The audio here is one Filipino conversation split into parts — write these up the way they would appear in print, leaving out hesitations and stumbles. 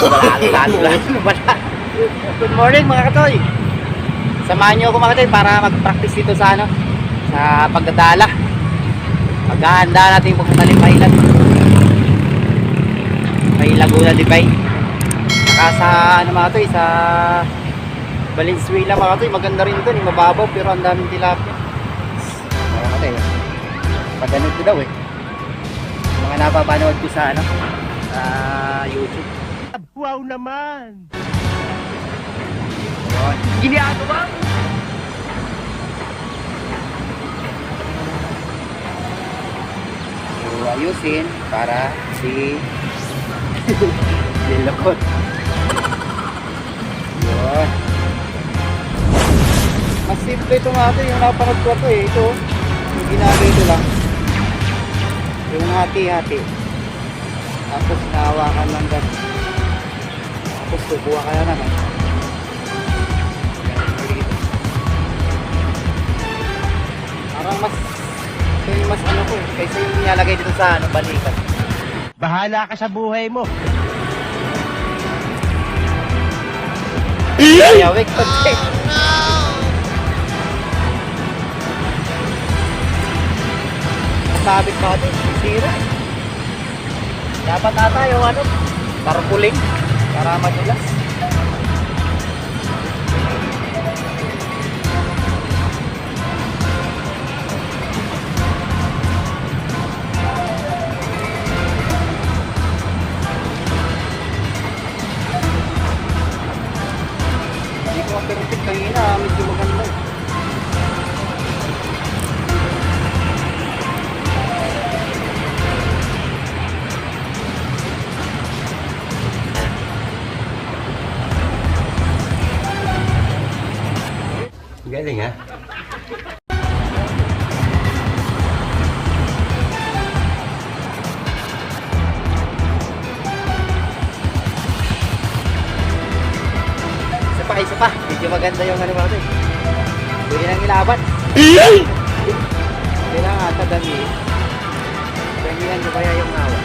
Good morning mga katoy. Samahan niyo ako mga katoy para mag-practice dito sa ano, sa pagdadala. Maghahanda natin yung pupunta ng Pailan. May Laguna de Bay. Saka sa ano mga katoy, sa Valenzuela mga katoy, maganda rin doon, mababaw pero ang daming tilapia. Mga katoy, paganood ko daw eh. Mga napapanood ko sa ano, sa YouTube. Wow naman! Ginagawa mo! So, ayusin para si lilakot. Yun. Mas simple ito nga ito, yung napanood ko ito eh. Ito, yung ginagawa ito lang. Yung hati-hati. Tapos nahawakan lang ganun. Tapos kukuha ka na naman. Parang mas ito yung mas ano ko kaysa yung nilalagay dito sa ano, balikat. Bahala ka sa buhay mo! Yawik pa check. Sabit pa ito, sira. Dapat ata yung ano, tarpuling para madulas. Hindi ko perfect kanina, medyo maganda. Galing ha? Isa pa, medyo maganda yung ano ba ito eh. Pwede nang ilaban. Kailangan ata dami. Ganyan ko kaya yung awa.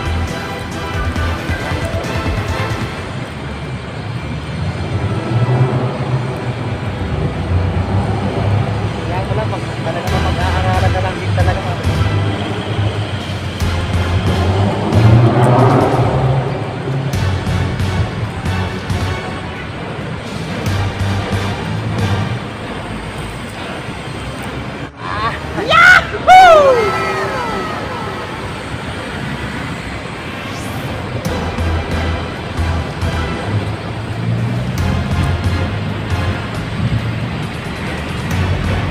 Kaya ko lang, talaga mag-aaralan na lang din talaga mga ito.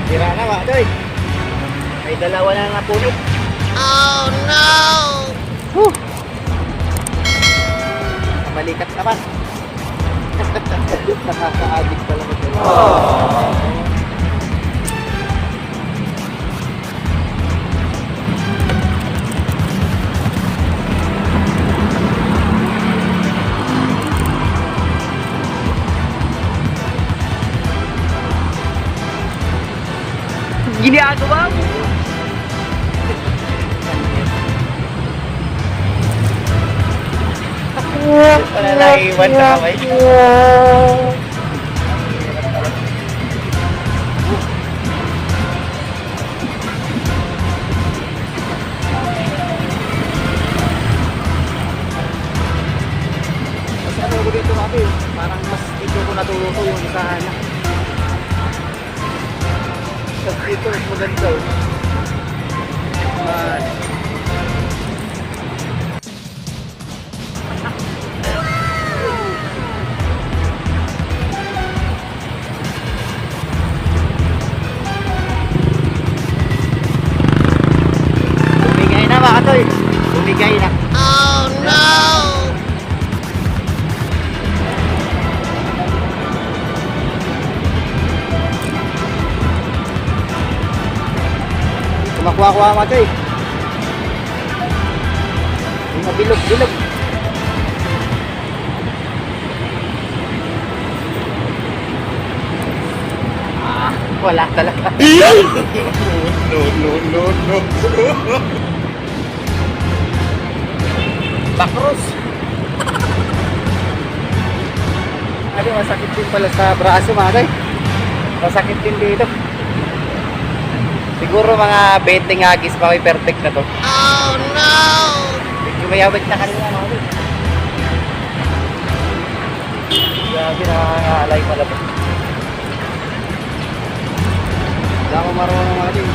Tira na mga doy. May dalawa na napunit. Oh no! Whew! Balikat naman. Nakaka-addict pala mo doon. Ginagawa mo! Wala na iwan sa kamay. Mas ano ko dito natin, parang mas ito ko natuto yung isahan na. Kasi ito mas maganda oh. Bumigay na mga katoy. Bumigay na. Oh no! Kumakuha-kuha mga katoy. Yung mabilog-bilog. Wala talaga. No. Bakros. Kasi masakit din pala sa braso mga tay. Masakit din dito. Siguro mga 20 agis pa may perfect na to. Oh no! Medyo mayawag na kanina mga tay. Grabe nakakaalay pala to. Hindi ako marunong mga tay.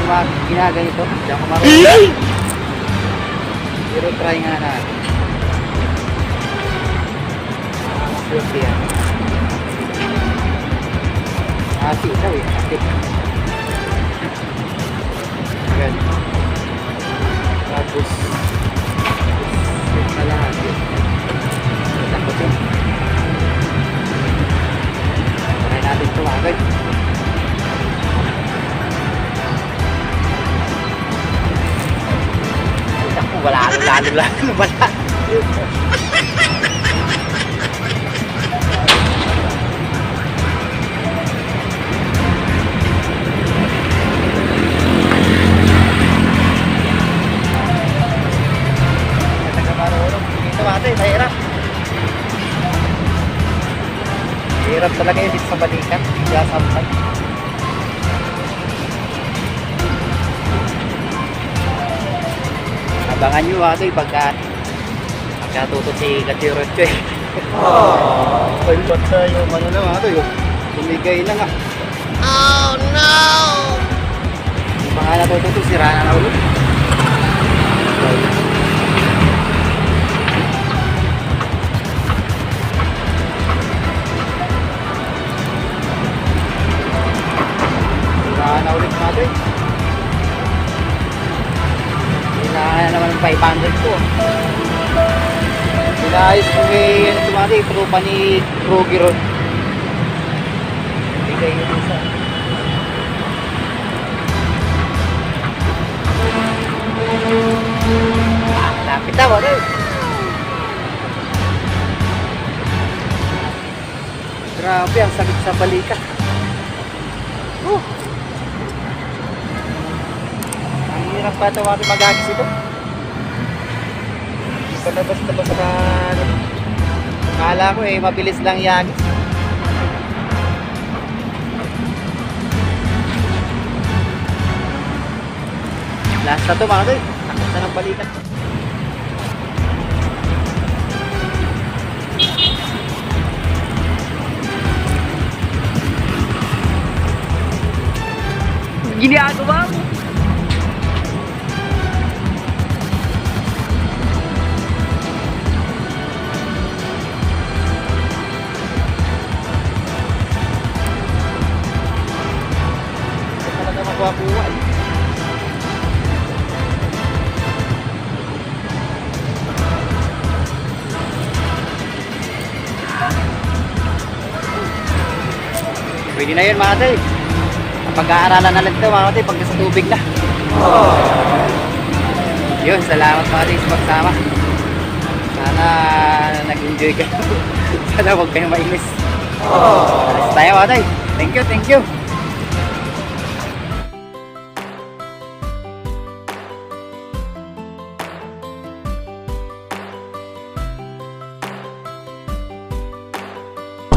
Ginaganito. Hindi ako marunong. Pero try nga natin. Swerte yan. Ati daw eh. Ati. Ayan. Tapos kalahati. Takot yun. Try natin ito agad. Wala. Mahirap. Hirap talaga yun dito sa balikan. Kaya sampai. Abangan nyo ate pagkatuto si Katirocho eh. Ay, ba't sa yung ano lang ate yung tumigay na nga. Oh no! Yung mga natututo sira na ulit. Na ulit natin. Kailangan na naman ng 500 ko. Pinayos ko may tumati, trupa ni Rogi ron. Bigay yun isa. Lapit na ba? Grabe, ang sakit sa balikat. Ang hirap pa ito ating mag-agis ito. Hindi pa labas-labas na ano. Akala ko eh, mabilis lang i-agis. Last na ito mga toy. Takot na ng balikat. Ginagawa mo. Ito talaga makuha-kuha eh. Pwede na yun mga tay. Pag-aaralan na lang ito mga kapatid pag nasa tubig na. Yun, salamat mga kapatid sa pagsama. Sana nag-enjoy kayo. Sana huwag kayong mainis. Alis tayo mga kapatid. Thank you.